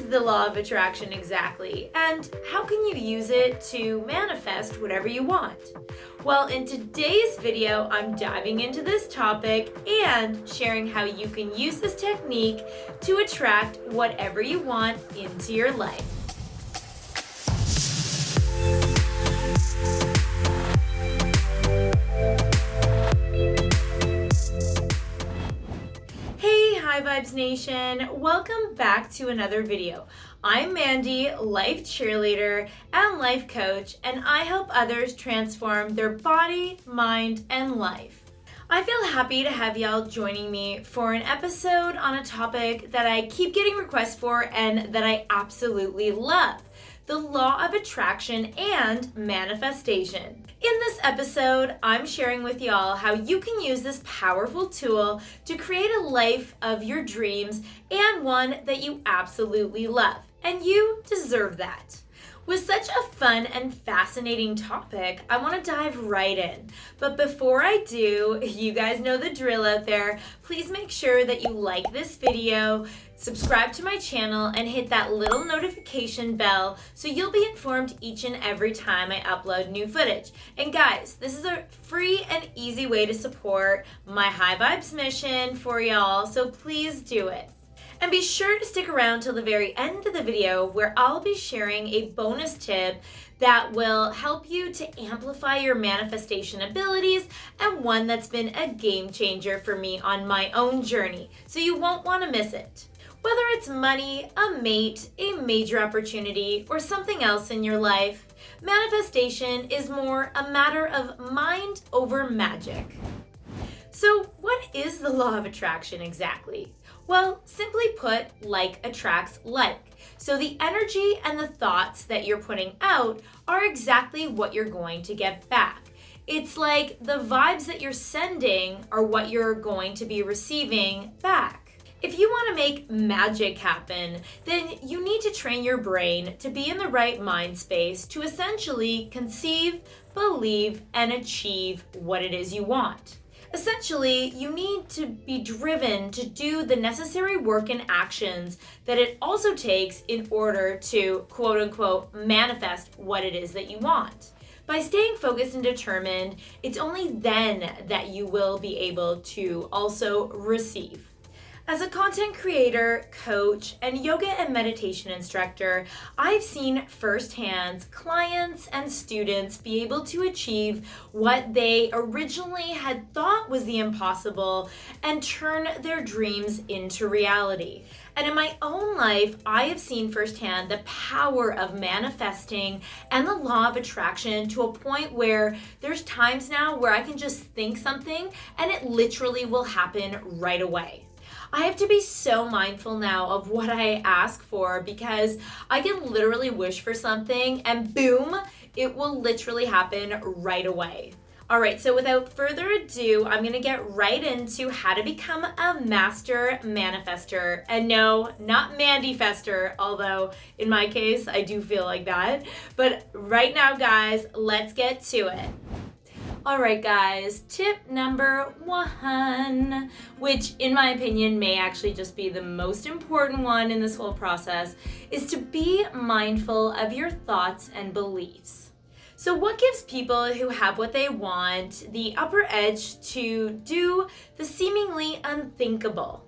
the law of attraction exactly, and how can you use it to manifest whatever you want? Well, in today's video, I'm diving into this topic and sharing how you can use this technique to attract whatever you want into your life. Hi Vibes Nation, welcome back to another video. I'm Mandy, life cheerleader and life coach, and I help others transform their body, mind, and life. I feel happy to have y'all joining me for an episode on a topic that I keep getting requests for and that I absolutely love: the law of attraction and manifestation. In this episode, I'm sharing with y'all how you can use this powerful tool to create a life of your dreams and one that you absolutely love. And you deserve that. With such a fun and fascinating topic, I want to dive right in. But before I do, you guys know the drill out there. Please make sure that you like this video, subscribe to my channel, and hit that little notification bell so you'll be informed each and every time I upload new footage. And guys, this is a free and easy way to support my High Vibes mission for y'all, so please do it. And be sure to stick around till the very end of the video, where I'll be sharing a bonus tip that will help you to amplify your manifestation abilities, and one that's been a game changer for me on my own journey, so you won't want to miss it. Whether it's money, a mate, a major opportunity, or something else in your life, manifestation is more a matter of mind over magic. So what is the law of attraction exactly? Well, simply put, like attracts like. So the energy and the thoughts that you're putting out are exactly what you're going to get back. It's like the vibes that you're sending are what you're going to be receiving back. If you want to make magic happen, then you need to train your brain to be in the right mind space to essentially conceive, believe, and achieve what it is you want. Essentially, you need to be driven to do the necessary work and actions that it also takes in order to, quote unquote, manifest what it is that you want. By staying focused and determined, it's only then that you will be able to also receive. As a content creator, coach, and yoga and meditation instructor, I've seen firsthand clients and students be able to achieve what they originally had thought was the impossible and turn their dreams into reality. And in my own life, I have seen firsthand the power of manifesting and the law of attraction to a point where there's times now where I can just think something and it literally will happen right away. I have to be so mindful now of what I ask for, because I can literally wish for something and boom, it will literally happen right away. All right, so without further ado, I'm gonna get right into how to become a master manifestor. And no, not manifestor, although in my case, I do feel like that. But right now, guys, let's get to it. All right, guys, tip number 1, which in my opinion may actually just be the most important one in this whole process, is to be mindful of your thoughts and beliefs. So what gives people who have what they want the upper edge to do the seemingly unthinkable?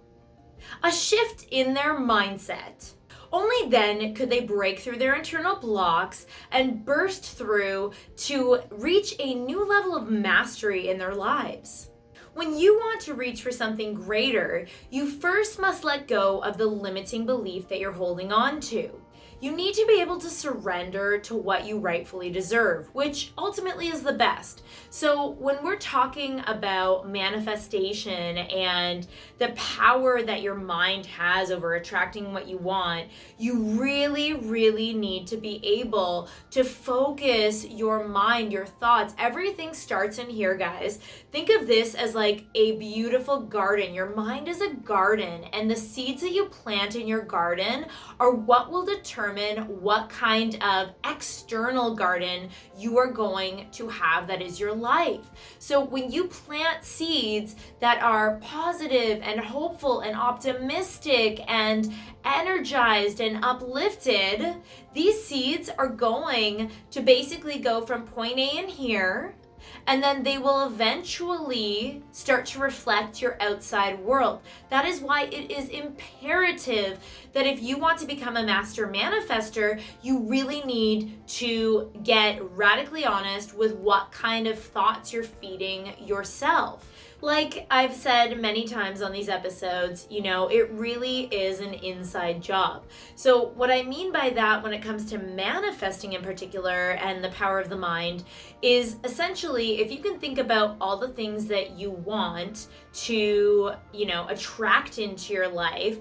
A shift in their mindset. Only then could they break through their internal blocks and burst through to reach a new level of mastery in their lives. When you want to reach for something greater, you first must let go of the limiting belief that you're holding on to. You need to be able to surrender to what you rightfully deserve, which ultimately is the best. So when we're talking about manifestation and the power that your mind has over attracting what you want, you really, really need to be able to focus your mind, your thoughts. Everything starts in here, guys. Think of this as like a beautiful garden. Your mind is a garden, and the seeds that you plant in your garden are what will determine determine what kind of external garden you are going to have that is your life. So when you plant seeds that are positive and hopeful and optimistic and energized and uplifted, these seeds are going to basically go from point A in here, and then they will eventually start to reflect your outside world. That is why it is imperative that if you want to become a master manifestor, you really need to get radically honest with what kind of thoughts you're feeding yourself. Like I've said many times on these episodes, it really is an inside job. So what I mean by that when it comes to manifesting in particular and the power of the mind is essentially if you can think about all the things that you want to, attract into your life,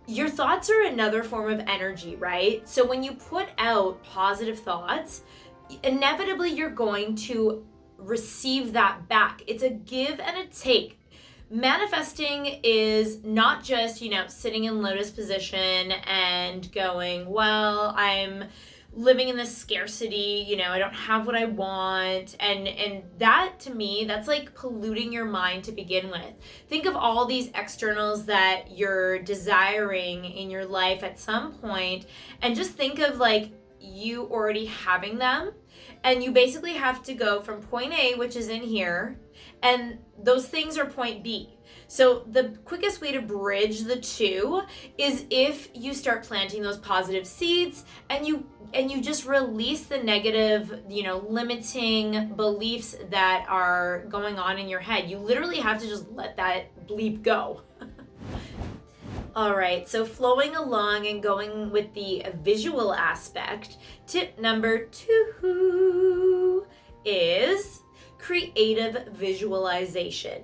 your thoughts are another form of energy, right? So when you put out positive thoughts, inevitably you're going to receive that back. It's a give and a take. Manifesting is not just, sitting in lotus position and going, well, I'm living in this scarcity, I don't have what I want. And that to me, that's like polluting your mind to begin with. Think of all these externals that you're desiring in your life at some point, and just think of like you already having them. And you basically have to go from point A, which is in here, and those things are point B. So the quickest way to bridge the two is if you start planting those positive seeds and you just release the negative, limiting beliefs that are going on in your head. You literally have to just let that bleep go. All right, so flowing along and going with the visual aspect, tip number 2 is creative visualization.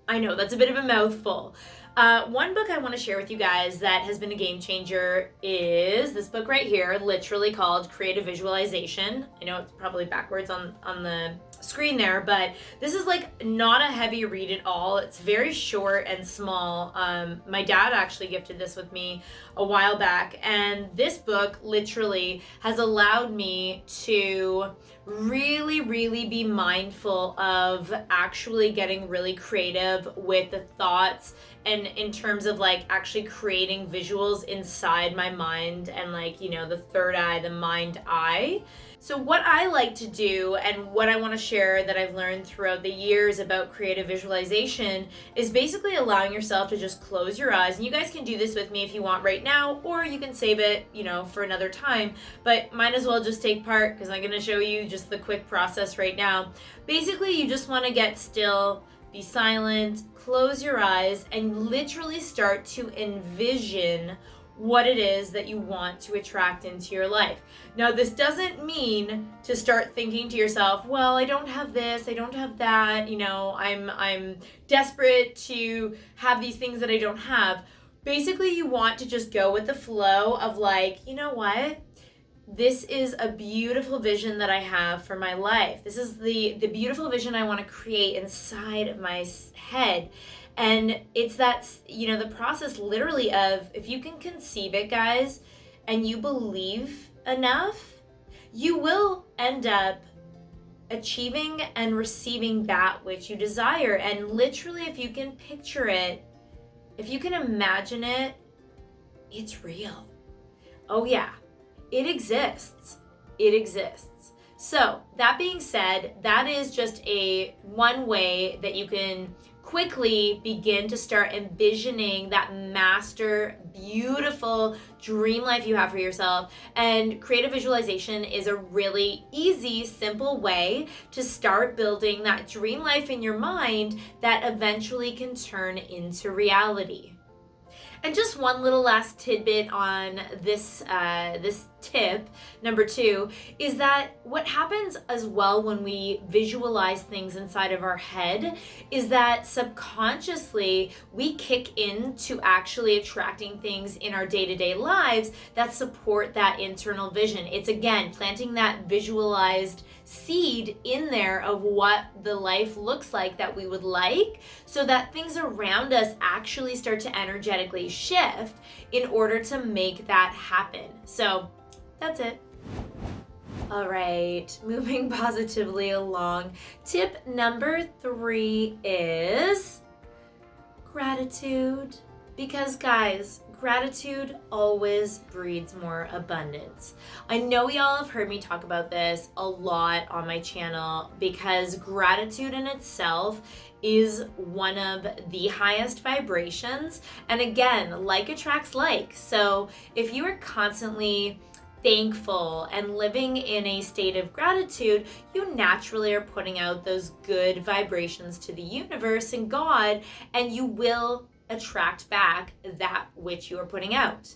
I know that's a bit of a mouthful. One book I want to share with you guys that has been a game changer is this book right here, literally called Creative Visualization. I know it's probably backwards on the screen there, but this is like not a heavy read at all. It's very short and small. My dad actually gifted this with me a while back, and this book literally has allowed me to really be mindful of actually getting really creative with the thoughts and in terms of like actually creating visuals inside my mind and like, the third eye, the mind eye. So what I like to do and what I want to share that I've learned throughout the years about creative visualization is basically allowing yourself to just close your eyes. And you guys can do this with me if you want right now, or you can save it, for another time, but might as well just take part because I'm going to show you just the quick process right now. Basically, you just want to get still, be silent, close your eyes, and literally start to envision what it is that you want to attract into your life. Now, this doesn't mean to start thinking to yourself, well, I don't have this, I don't have that, I'm desperate to have these things that I don't have. Basically, you want to just go with the flow of like, you know what? This is a beautiful vision that I have for my life. This is the beautiful vision I want to create inside of my head. And it's that, the process literally of if you can conceive it, guys, and you believe enough, you will end up achieving and receiving that which you desire. And literally, if you can picture it, if you can imagine it, it's real. Oh yeah, it exists. It exists. So that being said, that is just one way that you can quickly begin to start envisioning that master, beautiful dream life you have for yourself. And creative visualization is a really easy, simple way to start building that dream life in your mind that eventually can turn into reality. And just one little last tidbit on this tip, number 2, is that what happens as well when we visualize things inside of our head is that subconsciously we kick into actually attracting things in our day-to-day lives that support that internal vision. It's again planting that visualized seed in there of what the life looks like that we would like, so that things around us actually start to energetically shift in order to make that happen. So That's it. All right, moving positively along. Tip number 3 is gratitude. Because guys, gratitude always breeds more abundance. I know y'all have heard me talk about this a lot on my channel because gratitude in itself is one of the highest vibrations. And again, like attracts like. So if you are constantly thankful and living in a state of gratitude, you naturally are putting out those good vibrations to the universe and God, and you will attract back that which you are putting out.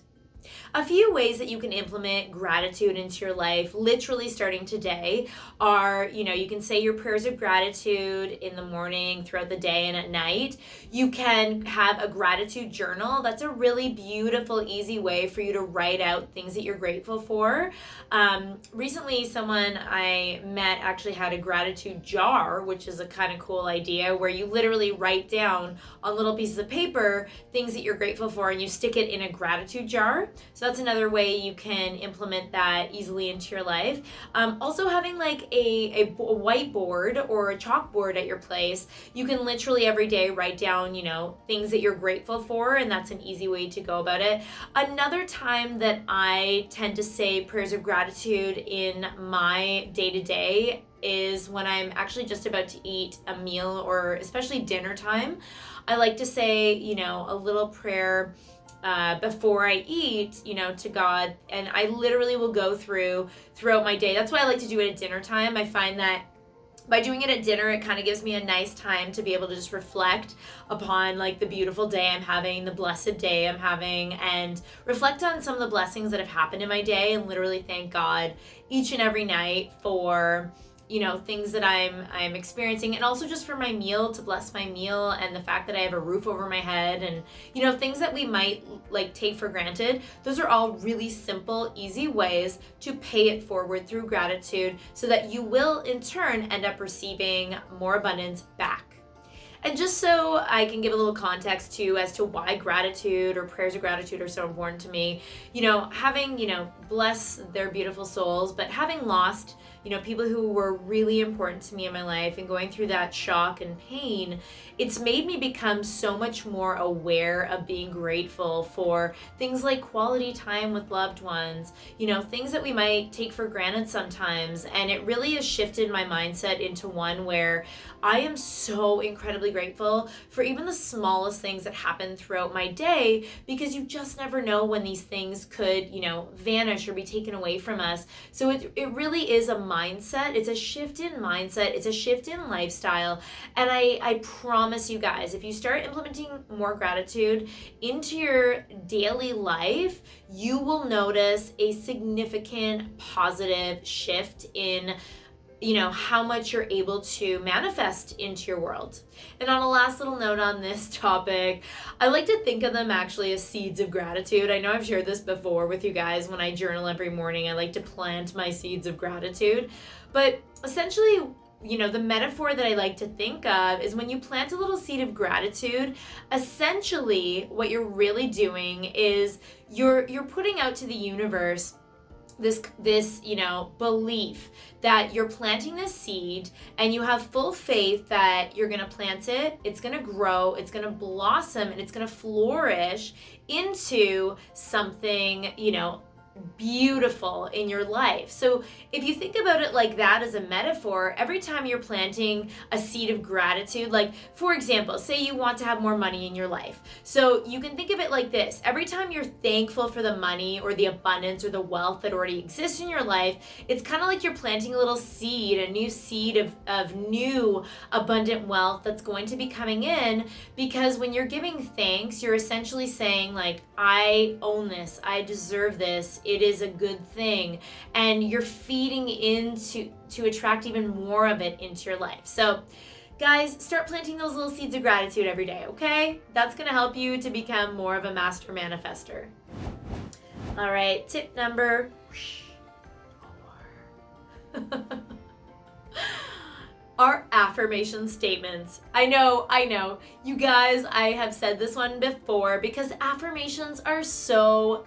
A few ways that you can implement gratitude into your life, literally starting today, are, you can say your prayers of gratitude in the morning, throughout the day, and at night. You can have a gratitude journal. That's a really beautiful, easy way for you to write out things that you're grateful for. Recently, someone I met actually had a gratitude jar, which is a kind of cool idea where you literally write down on little pieces of paper things that you're grateful for and you stick it in a gratitude jar. So that's another way you can implement that easily into your life. Also having like a whiteboard or a chalkboard at your place, you can literally every day write down, things that you're grateful for, and that's an easy way to go about it. Another time that I tend to say prayers of gratitude in my day-to-day is when I'm actually just about to eat a meal, or especially dinner time. I like to say, a little prayer before I eat, to God, and I literally will go throughout my day. That's why I like to do it at dinner time. I find that by doing it at dinner, it kind of gives me a nice time to be able to just reflect upon like the beautiful day I'm having, the blessed day I'm having, and reflect on some of the blessings that have happened in my day, and literally thank God each and every night for things that I'm experiencing, and also just for my meal, to bless my meal and the fact that I have a roof over my head, and things that we might like take for granted. Those are all really simple, easy ways to pay it forward through gratitude so that you will in turn end up receiving more abundance back. And just so I can give a little context too as to why gratitude or prayers of gratitude are so important to me, having, bless their beautiful souls, but having lost, people who were really important to me in my life and going through that shock and pain, it's made me become so much more aware of being grateful for things like quality time with loved ones, things that we might take for granted sometimes. And it really has shifted my mindset into one where I am so incredibly grateful for even the smallest things that happen throughout my day, because you just never know when these things could, vanish or be taken away from us. So it really is a mindset. It's a shift in mindset. It's a shift in lifestyle. And I promise you guys, if you start implementing more gratitude into your daily life, you will notice a significant positive shift in how much you're able to manifest into your world. And on a last little note on this topic, I like to think of them actually as seeds of gratitude. I know I've shared this before with you guys. When I journal every morning, I like to plant my seeds of gratitude. But essentially, the metaphor that I like to think of is when you plant a little seed of gratitude, essentially what you're really doing is you're putting out to the universe this belief that you're planting this seed, and you have full faith that you're going to plant it, it's going to grow, it's going to blossom, and it's going to flourish into something, beautiful in your life. So if you think about it like that as a metaphor, every time you're planting a seed of gratitude, like for example, say you want to have more money in your life. So you can think of it like this. Every time you're thankful for the money or the abundance or the wealth that already exists in your life, it's kind of like you're planting a little seed, a new seed of new abundant wealth that's going to be coming in, because when you're giving thanks, you're essentially saying like, I own this, I deserve this, it is a good thing, and you're feeding into to attract even more of it into your life. So guys, start planting those little seeds of gratitude every day, okay? That's going to help you to become more of a master manifestor. All right, tip number 4. Our affirmation statements. I know. You guys, I have said this one before because affirmations are so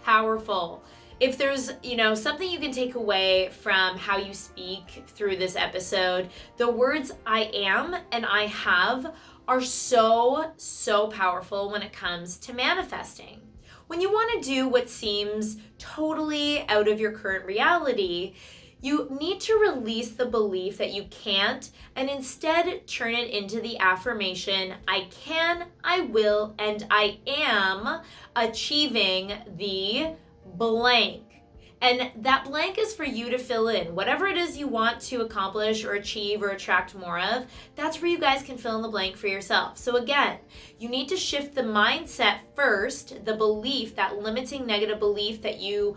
powerful. If there's, something you can take away from how you speak through this episode, the words I am and I have are so, so powerful when it comes to manifesting. When you want to do what seems totally out of your current reality, you need to release the belief that you can't and instead turn it into the affirmation, I can, I will, and I am achieving the blank. And that blank is for you to fill in. Whatever it is you want to accomplish or achieve or attract more of, that's where you guys can fill in the blank for yourself. So again, you need to shift the mindset first, the belief, that limiting negative belief that you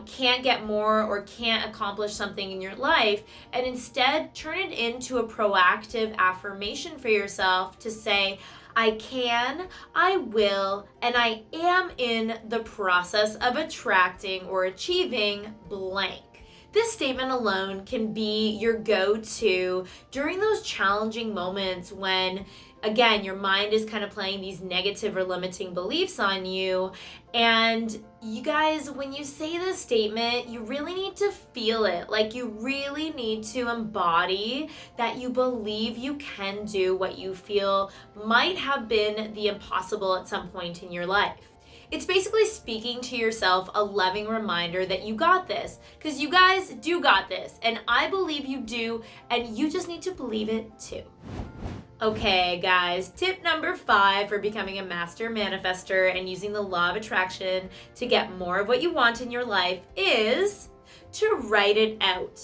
can't get more or can't accomplish something in your life, and instead turn it into a proactive affirmation for yourself to say, I can, I will, and I am in the process of attracting or achieving blank. This statement alone can be your go-to during those challenging moments when, again, your mind is kind of playing these negative or limiting beliefs on you. And you guys, when you say this statement, you really need to feel it. Like, you really need to embody that you believe you can do what you feel might have been the impossible at some point in your life. It's basically speaking to yourself a loving reminder that you got this, because you guys do got this, and I believe you do, and you just need to believe it too. Okay, guys, tip number 5 for becoming a master manifestor and using the law of attraction to get more of what you want in your life is to write it out.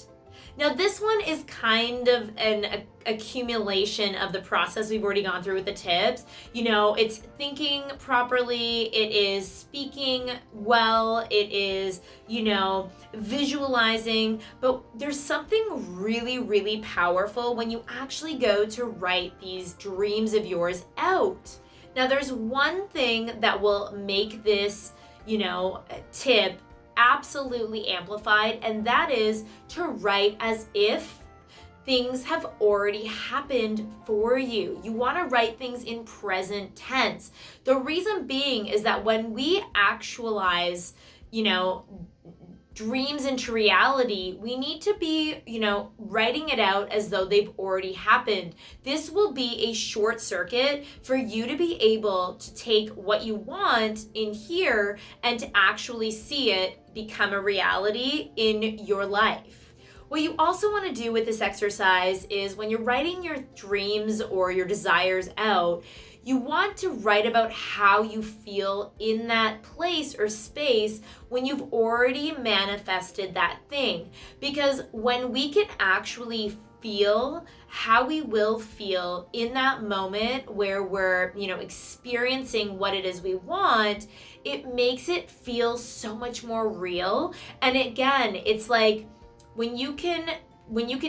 Now, this one is kind of an accumulation of the process we've already gone through with the tips. It's thinking properly, it is speaking well, it is, visualizing, but there's something really, really powerful when you actually go to write these dreams of yours out. Now, there's one thing that will make this, tip absolutely amplified, and that is to write as if things have already happened for you. You want to write things in present tense. The reason being is that when we actualize, dreams into reality, we need to be, writing it out as though they've already happened. This will be a short circuit for you to be able to take what you want in here and to actually see it become a reality in your life. What you also want to do with this exercise is when you're writing your dreams or your desires out, you want to write about how you feel in that place or space when you've already manifested that thing. Because when we can actually feel how we will feel in that moment where we're, experiencing what it is we want, it makes it feel so much more real. And again, it's like when you can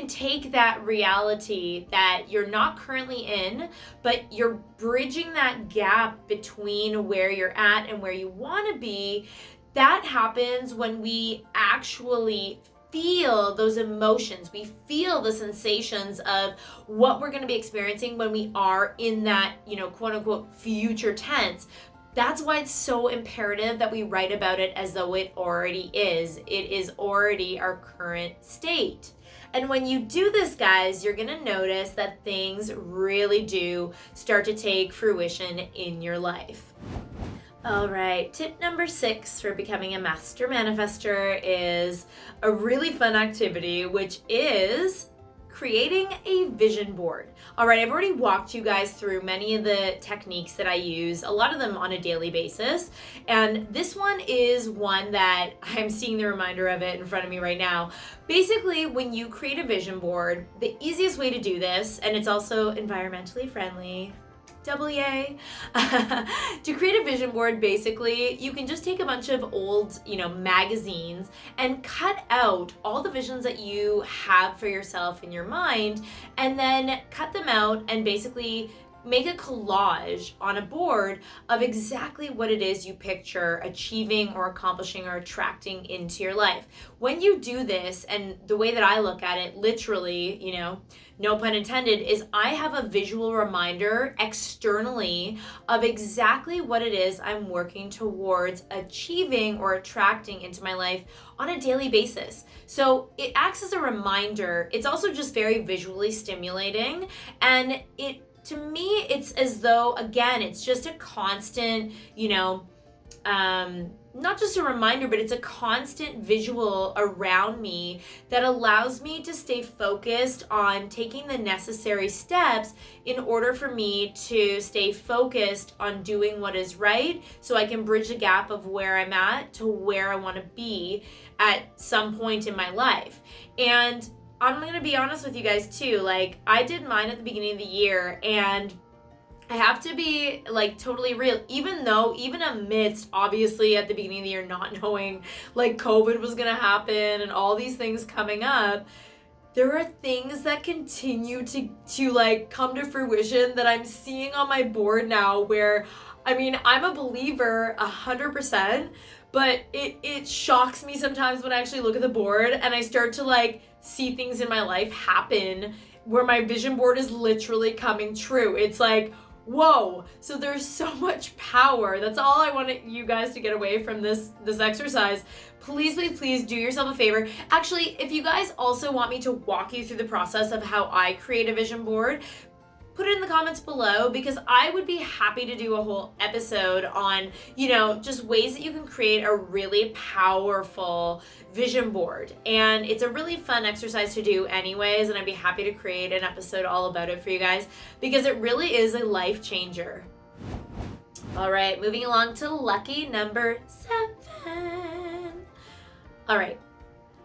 take that reality that you're not currently in, but you're bridging that gap between where you're at and where you want to be, that happens when we actually feel those emotions. We feel the sensations of what we're going to be experiencing when we are in that, quote unquote, future tense. That's why it's so imperative that we write about it as though it already is. It is already our current state. And when you do this, guys, you're gonna notice that things really do start to take fruition in your life. All right, tip number 6 for becoming a master manifestor is a really fun activity, which is creating a vision board. All right, I've already walked you guys through many of the techniques that I use, a lot of them on a daily basis. And this one is one that I'm seeing the reminder of it in front of me right now. Basically, when you create a vision board, the easiest way to do this, and it's also environmentally friendly, double yay. To create a vision board, basically, you can just take a bunch of old, magazines and cut out all the visions that you have for yourself in your mind, and then cut them out and basically make a collage on a board of exactly what it is you picture achieving or accomplishing or attracting into your life. When you do this, and the way that I look at it, literally, no pun intended, is I have a visual reminder externally of exactly what it is I'm working towards achieving or attracting into my life on a daily basis. So it acts as a reminder. It's also just very visually stimulating, and to me, it's as though, again, it's just a constant, not just a reminder, but it's a constant visual around me that allows me to stay focused on taking the necessary steps in order for me to stay focused on doing what is right, so I can bridge the gap of where I'm at to where I want to be at some point in my life. And I'm going to be honest with you guys too. Like, I did mine at the beginning of the year, and I have to be totally real, even amidst, obviously, at the beginning of the year, not knowing COVID was going to happen and all these things coming up, there are things that continue to come to fruition that I'm seeing on my board now, where, I'm a believer 100%, but it shocks me sometimes when I actually look at the board and I start to see things in my life happen where my vision board is literally coming true. It's whoa. So there's so much power. That's all I wanted you guys to get away from this exercise. Please, please, please do yourself a favor. Actually, if you guys also want me to walk you through the process of how I create a vision board, put it in the comments below, because I would be happy to do a whole episode on, just ways that you can create a really powerful vision board. And it's a really fun exercise to do anyways, and I'd be happy to create an episode all about it for you guys, because it really is a life changer. All right, moving along to lucky number 7. All right,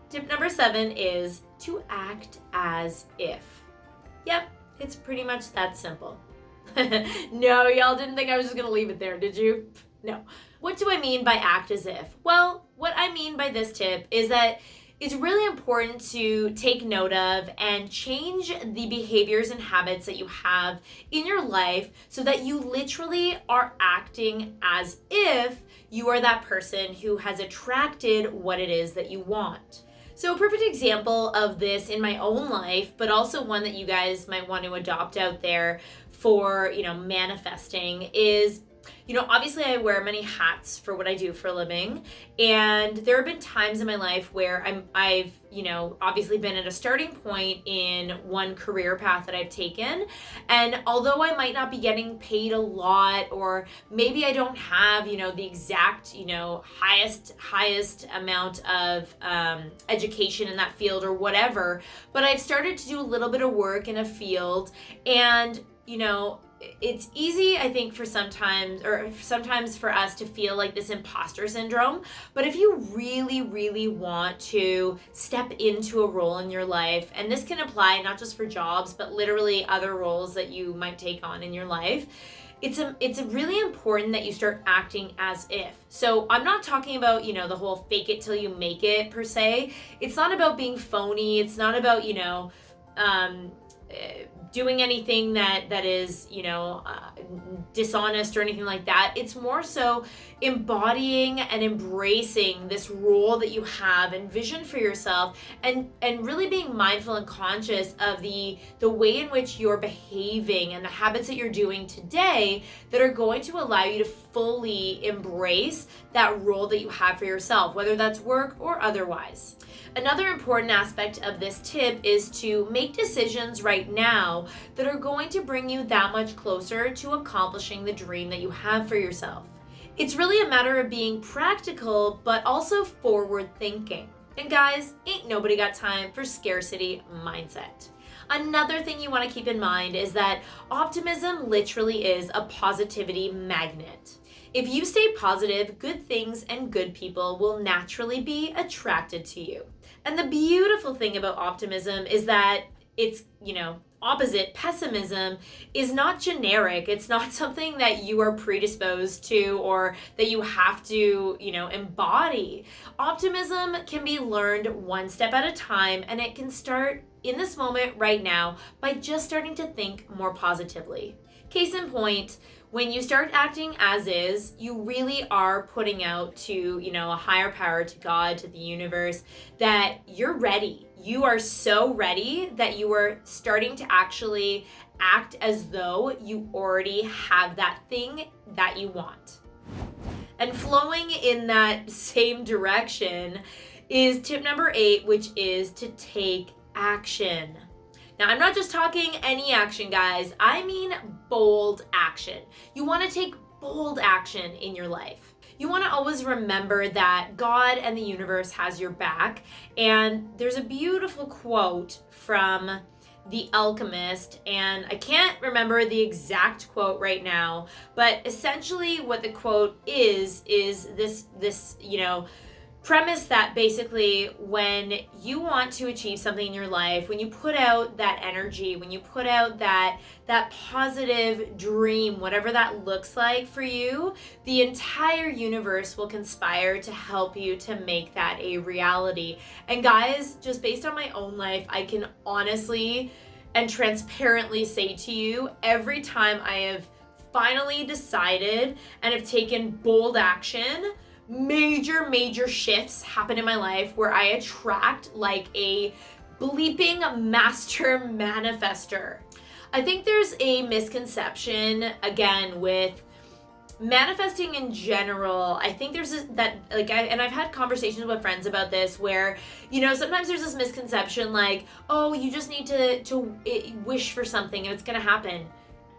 tip number 7 is to act as if. Yep. It's pretty much that simple. No, y'all didn't think I was just gonna leave it there, did you? No. What do I mean by act as if? Well, what I mean by this tip is that it's really important to take note of and change the behaviors and habits that you have in your life so that you literally are acting as if you are that person who has attracted what it is that you want. So a perfect example of this in my own life, but also one that you guys might want to adopt out there for, manifesting is, obviously I wear many hats for what I do for a living. And there have been times in my life where I've obviously been at a starting point in one career path that I've taken. And although I might not be getting paid a lot, or maybe I don't have, the exact, highest amount of education in that field or whatever, but I've started to do a little bit of work in a field, and, it's easy, I think, sometimes for us to feel like this imposter syndrome. But if you really, really want to step into a role in your life, and this can apply not just for jobs, but literally other roles that you might take on in your life, it's really important that you start acting as if. So I'm not talking about, the whole fake it till you make it per se. It's not about being phony. It's not about, doing anything that is, dishonest or anything like that. It's more so embodying and embracing this role that you have and vision for yourself, and really being mindful and conscious of the way in which you're behaving and the habits that you're doing today that are going to allow you to fully embrace that role that you have for yourself, whether that's work or otherwise. Another important aspect of this tip is to make decisions right now that are going to bring you that much closer to accomplishing the dream that you have for yourself. It's really a matter of being practical, but also forward thinking. And guys, ain't nobody got time for scarcity mindset. Another thing you want to keep in mind is that optimism literally is a positivity magnet. If you stay positive, good things and good people will naturally be attracted to you. And the beautiful thing about optimism is that it's, opposite. Pessimism is not generic. It's not something that you are predisposed to or that you have to, embody. Optimism can be learned one step at a time, and it can start in this moment right now by just starting to think more positively. Case in point, when you start acting as is, you really are putting out to, a higher power, to God, to the universe, that you're ready. You are so ready that you are starting to actually act as though you already have that thing that you want. And flowing in that same direction is tip number 8, which is to take action. Now, I'm not just talking any action, guys. I mean bold action. You want to take bold action in your life. You want to always remember that God and the universe has your back. And there's a beautiful quote from The Alchemist, and I can't remember the exact quote right now, but essentially what the quote is this premise that basically when you want to achieve something in your life, when you put out that energy, when you put out that positive dream, whatever that looks like for you, the entire universe will conspire to help you to make that a reality. And guys, just based on my own life, I can honestly and transparently say to you, every time I have finally decided and have taken bold action, major shifts happen in my life where I attract like a bleeping master manifestor. I think there's a misconception, again, with manifesting in general. I think there's I've had conversations with friends about this where, sometimes there's this misconception like, oh, you just need to wish for something and it's gonna happen.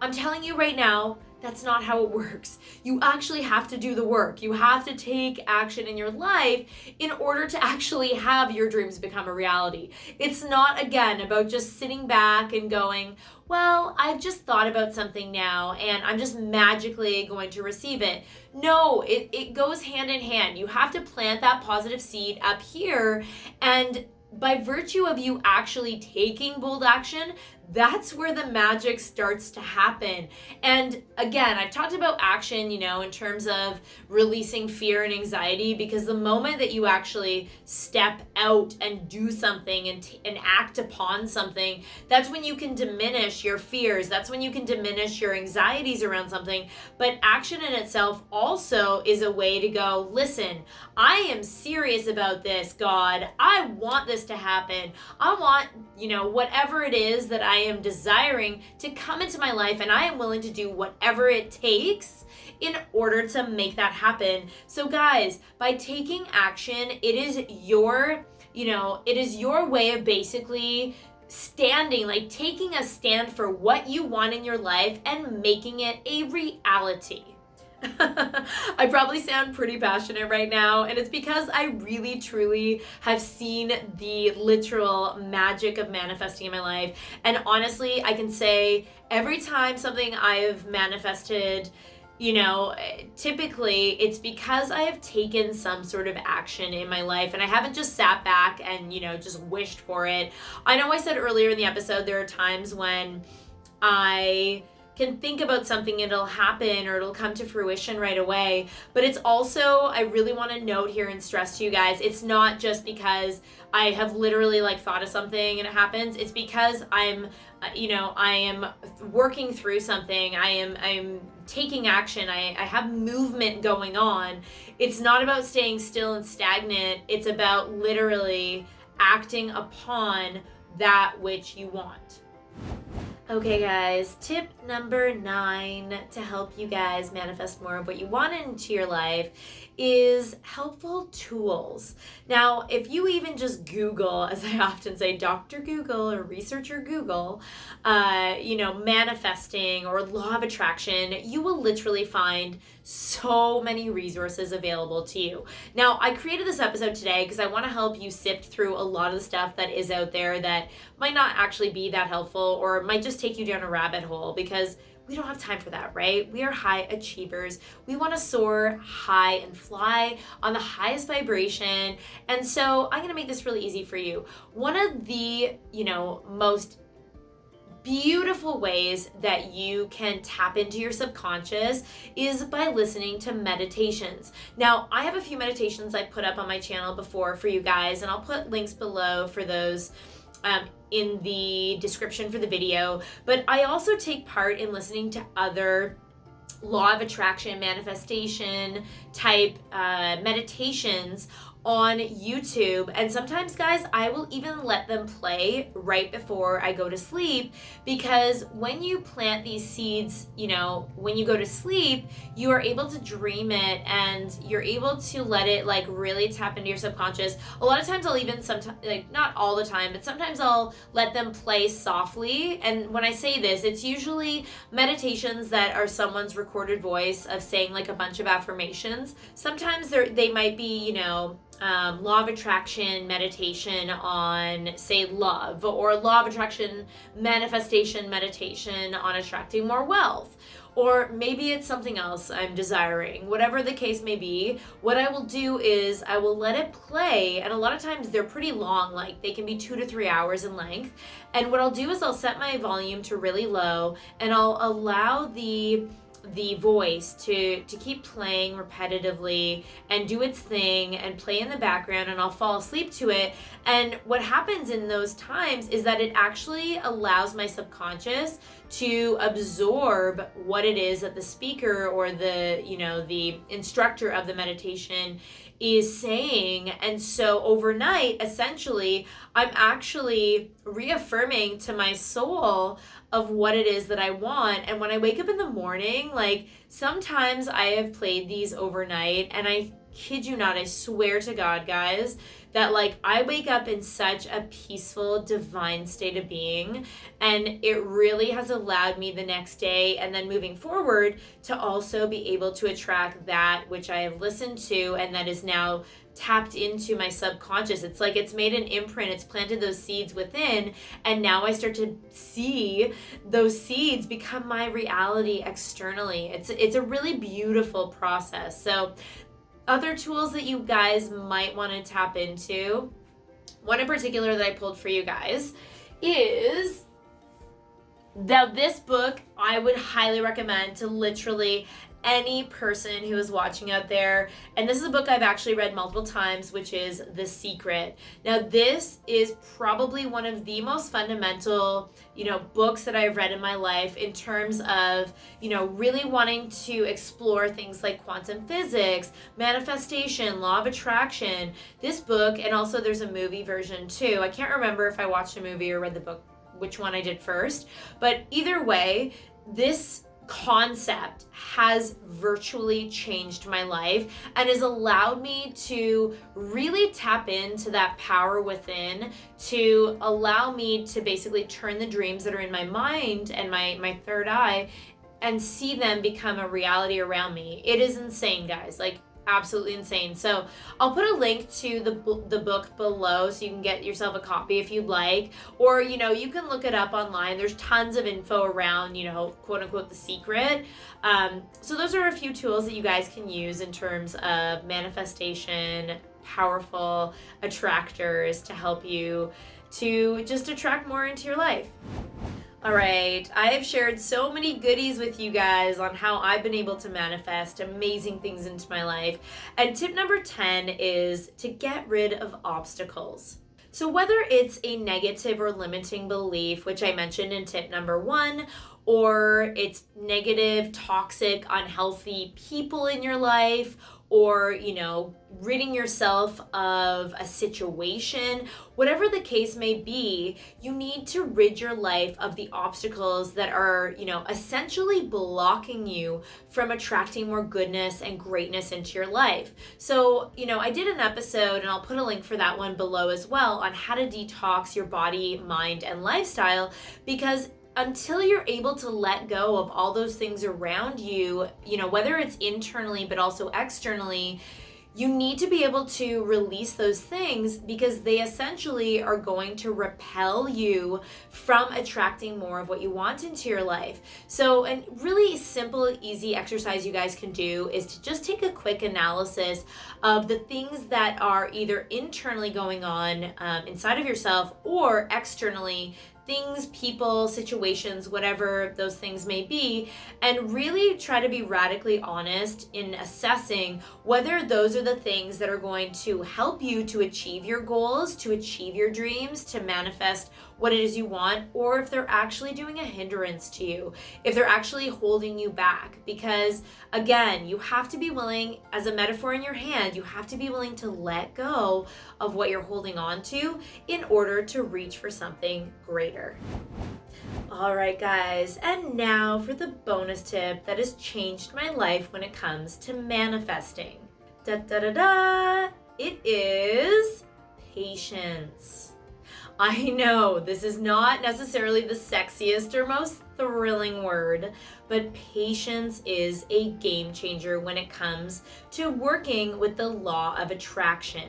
I'm telling you right now, that's not how it works. You actually have to do the work. You have to take action in your life in order to actually have your dreams become a reality. It's not, again, about just sitting back and going, well, I've just thought about something now and I'm just magically going to receive it. No, it goes hand in hand. You have to plant that positive seed up here, and by virtue of you actually taking bold action, that's where the magic starts to happen. And again, I've talked about action, in terms of releasing fear and anxiety, because the moment that you actually step out and do something and act upon something, that's when you can diminish your fears. That's when you can diminish your anxieties around something. But action in itself also is a way to go, listen, I am serious about this, God. I want this to happen. I want, whatever it is that I am desiring to come into my life, and I am willing to do whatever it takes in order to make that happen. So guys, by taking action, it is your way of basically standing, like taking a stand for what you want in your life and making it a reality. I probably sound pretty passionate right now, and it's because I really truly have seen the literal magic of manifesting in my life. And honestly, I can say every time something I've manifested, typically it's because I have taken some sort of action in my life, and I haven't just sat back and, just wished for it. I know I said earlier in the episode, there are times when I can think about something, it'll happen or it'll come to fruition right away. But it's also, I really want to note here and stress to you guys, it's not just because I have literally thought of something and it happens. It's because I am working through something. I'm taking action. I have movement going on. It's not about staying still and stagnant. It's about literally acting upon that which you want. Okay guys, tip number 9 to help you guys manifest more of what you want into your life is helpful tools. Now, if you even just Google, as I often say, Dr. Google or researcher Google, manifesting or law of attraction, you will literally find so many resources available to you. Now, I created this episode today because I want to help you sift through a lot of the stuff that is out there that might not actually be that helpful or might just take you down a rabbit hole, because we don't have time for that, right? We are high achievers. We want to soar high and fly on the highest vibration. And so I'm going to make this really easy for you. One of the, most beautiful ways that you can tap into your subconscious is by listening to meditations. Now, I have a few meditations I put up on my channel before for you guys, and I'll put links below for those in the description for the video. But I also take part in listening to other law of attraction, manifestation type meditations on YouTube. And sometimes, guys, I will even let them play right before I go to sleep, because when you plant these seeds, when you go to sleep, you are able to dream it and you're able to let it like really tap into your subconscious. A lot of times I'll even sometimes, like not all the time, but sometimes I'll let them play softly. And when I say this, it's usually meditations that are someone's recorded voice of saying like a bunch of affirmations. Sometimes they might be, law of attraction meditation on, say, love, or law of attraction manifestation meditation on attracting more wealth, or maybe it's something else I'm desiring. Whatever the case may be, what I will do is I will let it play, and a lot of times they're pretty long, like they can be 2 to 3 hours in length. And what I'll do is I'll set my volume to really low, and I'll allow the voice to keep playing repetitively and do its thing and play in the background, and I'll fall asleep to it. And what happens in those times is that it actually allows my subconscious to absorb what it is that the speaker or the instructor of the meditation is saying. And so overnight, essentially, I'm actually reaffirming to my soul of what it is that I want. And when I wake up in the morning, like sometimes I have played these overnight, and I kid you not, I swear to God, guys, that like I wake up in such a peaceful, divine state of being, and it really has allowed me the next day and then moving forward to also be able to attract that which I have listened to and that is now tapped into my subconscious. It's like it's made an imprint, it's planted those seeds within, and now I start to see those seeds become my reality externally. It's a really beautiful process. So other tools that you guys might want to tap into, one in particular that I pulled for you guys is this book. I would highly recommend to literally any person who is watching out there. And this is a book I've actually read multiple times, which is The Secret. Now, this is probably one of the most fundamental, books that I've read in my life in terms of, really wanting to explore things like quantum physics, manifestation, law of attraction. This book, and also there's a movie version too. I can't remember if I watched a movie or read the book, which one I did first, but either way, this concept has virtually changed my life and has allowed me to really tap into that power within, to allow me to basically turn the dreams that are in my mind and my third eye and see them become a reality around me. It is insane, guys. Like, absolutely insane. So I'll put a link to the book below so you can get yourself a copy if you'd like, or you can look it up online. There's tons of info around quote unquote The Secret. So those are a few tools that you guys can use in terms of manifestation, powerful attractors to help you to just attract more into your life. All right, I have shared so many goodies with you guys on how I've been able to manifest amazing things into my life. And tip number 10 is to get rid of obstacles. So whether it's a negative or limiting belief, which I mentioned in tip number 1, or it's negative, toxic, unhealthy people in your life, or, ridding yourself of a situation, whatever the case may be, you need to rid your life of the obstacles that are, essentially blocking you from attracting more goodness and greatness into your life. So, I did an episode, and I'll put a link for that one below as well, on how to detox your body, mind, and lifestyle, because until you're able to let go of all those things around you, whether it's internally but also externally, you need to be able to release those things, because they essentially are going to repel you from attracting more of what you want into your life. So a really simple, easy exercise you guys can do is to just take a quick analysis of the things that are either internally going on inside of yourself or externally things, people, situations, whatever those things may be, and really try to be radically honest in assessing whether those are the things that are going to help you to achieve your goals, to achieve your dreams, to manifest what it is you want, or if they're actually doing a hindrance to you, if they're actually holding you back. Because again, you have to be willing, as a metaphor in your hand, you have to be willing to let go of what you're holding on to in order to reach for something greater. All right, guys, and now for the bonus tip that has changed my life when it comes to manifesting. Da da da da! It is patience. I know this is not necessarily the sexiest or most thrilling word, but patience is a game changer when it comes to working with the law of attraction.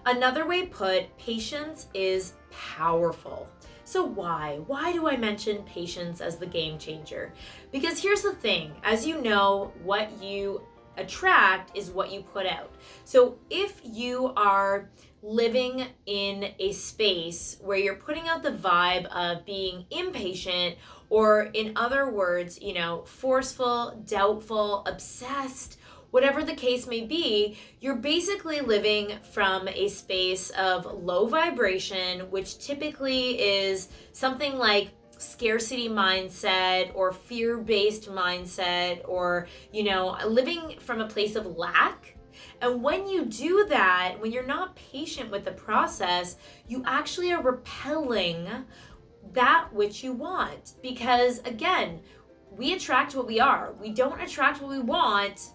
Another way put, patience is powerful. So why? Why do I mention patience as the game changer? Because here's the thing, as you know, what you attract is what you put out. So if you are living in a space where you're putting out the vibe of being impatient, or in other words, forceful, doubtful, obsessed, whatever the case may be, you're basically living from a space of low vibration, which typically is something like scarcity mindset or fear-based mindset, or living from a place of lack. And when you do that, when you're not patient with the process, you actually are repelling that which you want. Because again, we attract what we are. We don't attract what we want.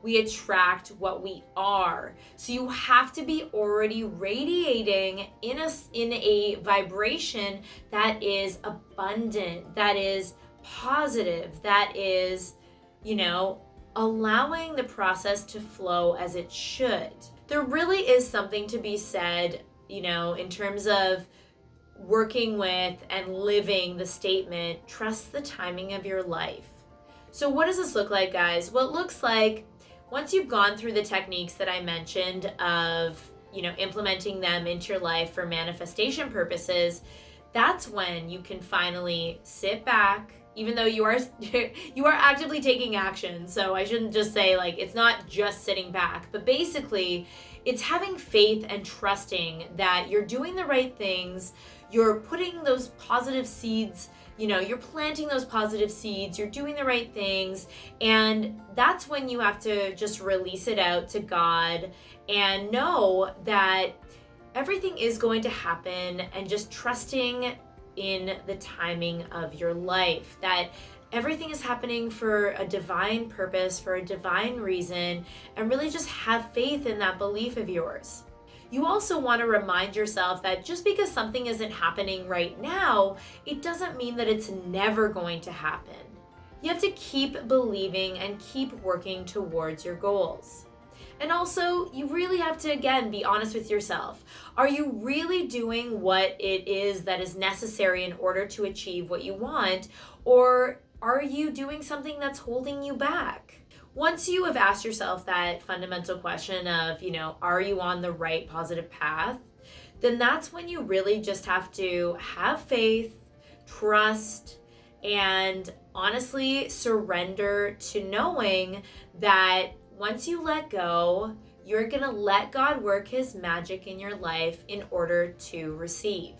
We attract what we are. So you have to be already radiating in a vibration that is abundant, that is positive, that is, allowing the process to flow as it should. There really is something to be said, in terms of working with and living the statement, trust the timing of your life. So what does this look like, guys? Well, it looks like once you've gone through the techniques that I mentioned of, implementing them into your life for manifestation purposes, that's when you can finally sit back, even though you are actively taking action. So I shouldn't just say it's not just sitting back, but basically it's having faith and trusting that you're doing the right things. You're putting those positive seeds, you're planting those positive seeds, you're doing the right things. And that's when you have to just release it out to God and know that everything is going to happen, and just trusting in the timing of your life, that everything is happening for a divine purpose, for a divine reason, and really just have faith in that belief of yours. You also want to remind yourself that just because something isn't happening right now, it doesn't mean that it's never going to happen. You have to keep believing and keep working towards your goals. And also, you really have to, again, be honest with yourself. Are you really doing what it is that is necessary in order to achieve what you want? Or are you doing something that's holding you back? Once you have asked yourself that fundamental question of, are you on the right positive path? Then that's when you really just have to have faith, trust, and honestly surrender to knowing that once you let go, you're going to let God work His magic in your life in order to receive.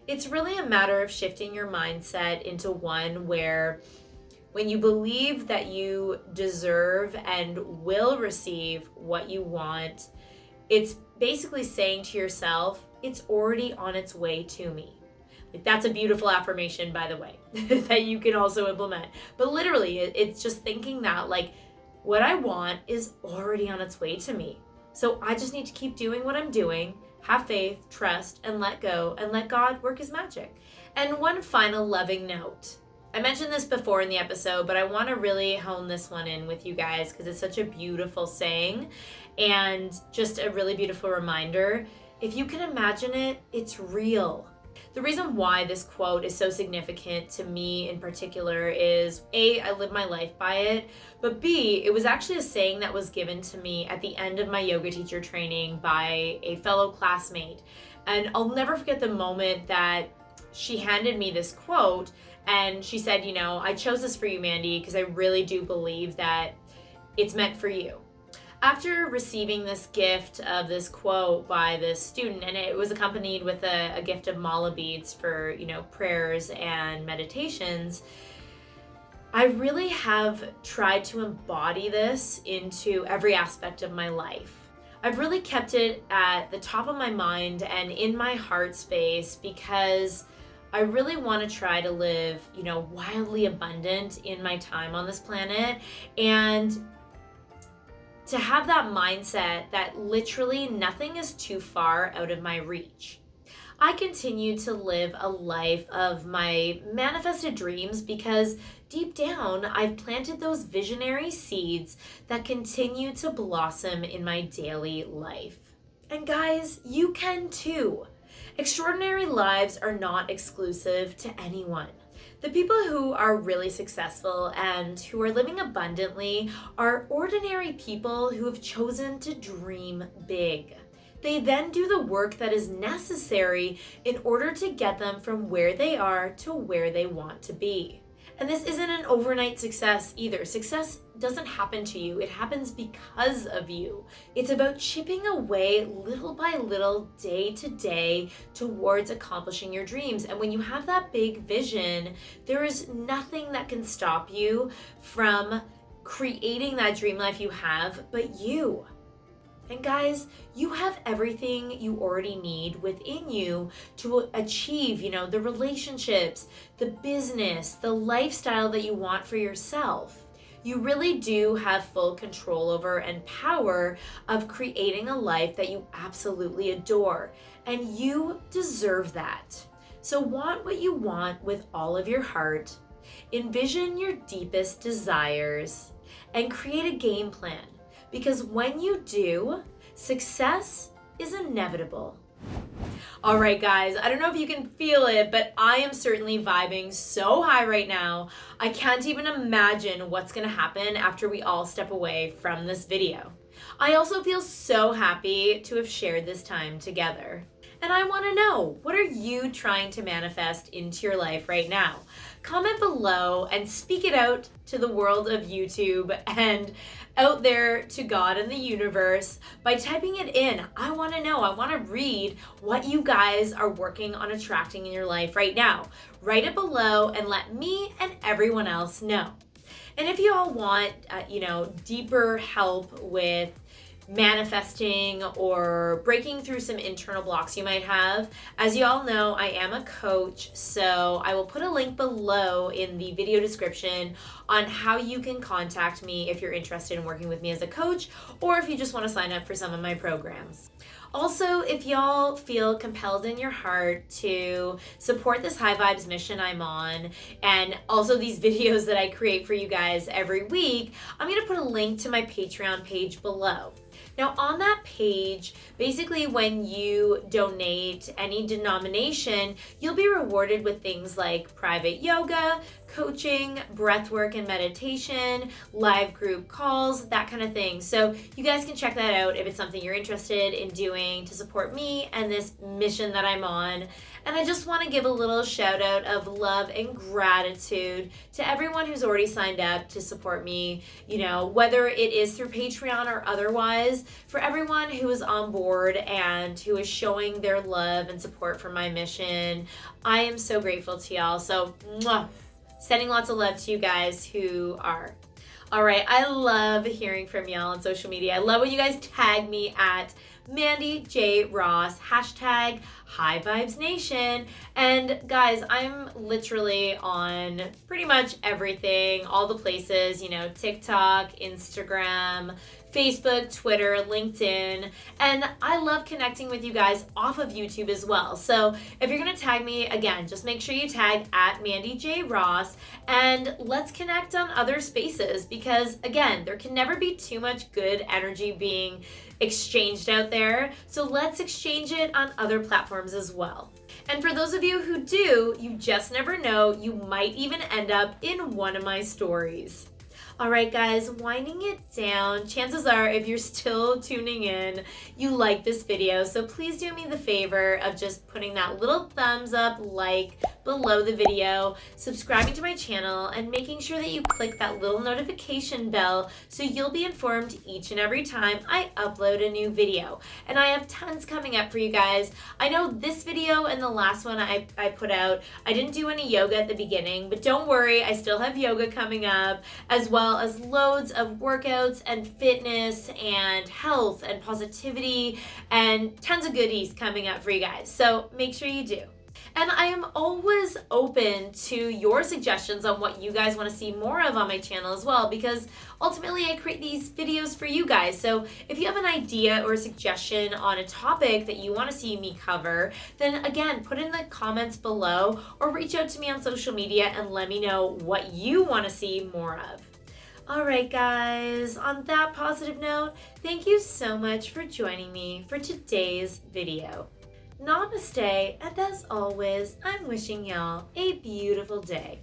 It's really a matter of shifting your mindset into one where when you believe that you deserve and will receive what you want, it's basically saying to yourself, it's already on its way to me. That's a beautiful affirmation, by the way, that you can also implement. But literally, it's just thinking that what I want is already on its way to me. So I just need to keep doing what I'm doing, have faith, trust, and let go, and let God work His magic. And one final loving note. I mentioned this before in the episode, but I want to really hone this one in with you guys because it's such a beautiful saying and just a really beautiful reminder. If you can imagine it, it's real. The reason why this quote is so significant to me in particular is A, I live my life by it, but B, it was actually a saying that was given to me at the end of my yoga teacher training by a fellow classmate. And I'll never forget the moment that she handed me this quote and she said, I chose this for you, Mandy, because I really do believe that it's meant for you. After receiving this gift of this quote by this student, and it was accompanied with a gift of mala beads for, prayers and meditations, I really have tried to embody this into every aspect of my life. I've really kept it at the top of my mind and in my heart space because I really want to try to live, wildly abundant in my time on this planet, and to have that mindset that literally nothing is too far out of my reach. I continue to live a life of my manifested dreams because deep down, I've planted those visionary seeds that continue to blossom in my daily life. And guys, you can too. Extraordinary lives are not exclusive to anyone. The people who are really successful and who are living abundantly are ordinary people who have chosen to dream big. They then do the work that is necessary in order to get them from where they are to where they want to be. And this isn't an overnight success either. Success doesn't happen to you. It happens because of you. It's about chipping away little by little, day to day, towards accomplishing your dreams. And when you have that big vision, there is nothing that can stop you from creating that dream life you have but you. And guys, you have everything you already need within you to achieve, the relationships, the business, the lifestyle that you want for yourself. You really do have full control over and power of creating a life that you absolutely adore. And you deserve that. So want what you want with all of your heart. Envision your deepest desires and create a game plan. Because when you do, success is inevitable. All right, guys, I don't know if you can feel it, but I am certainly vibing so high right now. I can't even imagine what's gonna happen after we all step away from this video. I also feel so happy to have shared this time together. And I want to know, what are you trying to manifest into your life right now? Comment below and speak it out to the world of YouTube and out there to God and the universe by typing it in. I want to know. I want to read what you guys are working on attracting in your life right now. Write it below and let me and everyone else know. And if you all want, deeper help with manifesting or breaking through some internal blocks you might have, as you all know, I am a coach, so I will put a link below in the video description on how you can contact me if you're interested in working with me as a coach, or if you just want to sign up for some of my programs. Also, if y'all feel compelled in your heart to support this high vibes mission I'm on, and also these videos that I create for you guys every week, I'm going to put a link to my Patreon page below. Now on that page, basically when you donate any denomination, you'll be rewarded with things like private yoga, coaching, breathwork and meditation, live group calls, that kind of thing. So you guys can check that out if it's something you're interested in doing to support me and this mission that I'm on. And I just want to give a little shout out of love and gratitude to everyone who's already signed up to support me, whether it is through Patreon or otherwise. For everyone who is on board and who is showing their love and support for my mission, I am so grateful to y'all. So, sending lots of love to you guys who are. All right, I love hearing from y'all on social media. I love when you guys tag me at Mandy J. Ross, hashtag High Vibes Nation. And guys, I'm literally on pretty much everything, all the places, TikTok, Instagram, Facebook, Twitter, LinkedIn, and I love connecting with you guys off of YouTube as well. So if you're gonna tag me, again, just make sure you tag at Mandy J. Ross, and let's connect on other spaces, because again, there can never be too much good energy being exchanged out there. So let's exchange it on other platforms as well. And for those of you who do, you just never know, you might even end up in one of my stories. Alright guys, winding it down, chances are if you're still tuning in, you like this video, so please do me the favor of just putting that little thumbs up like below the video, subscribing to my channel, and making sure that you click that little notification bell so you'll be informed each and every time I upload a new video. And I have tons coming up for you guys. I know this video and the last one I put out, I didn't do any yoga at the beginning, but don't worry, I still have yoga coming up, as well as loads of workouts and fitness and health and positivity and tons of goodies coming up for you guys. So make sure you do. And I am always open to your suggestions on what you guys want to see more of on my channel as well, because ultimately I create these videos for you guys. So if you have an idea or a suggestion on a topic that you want to see me cover, then again, put in the comments below or reach out to me on social media and let me know what you want to see more of. Alright guys, on that positive note, thank you so much for joining me for today's video. Namaste, and as always, I'm wishing y'all a beautiful day.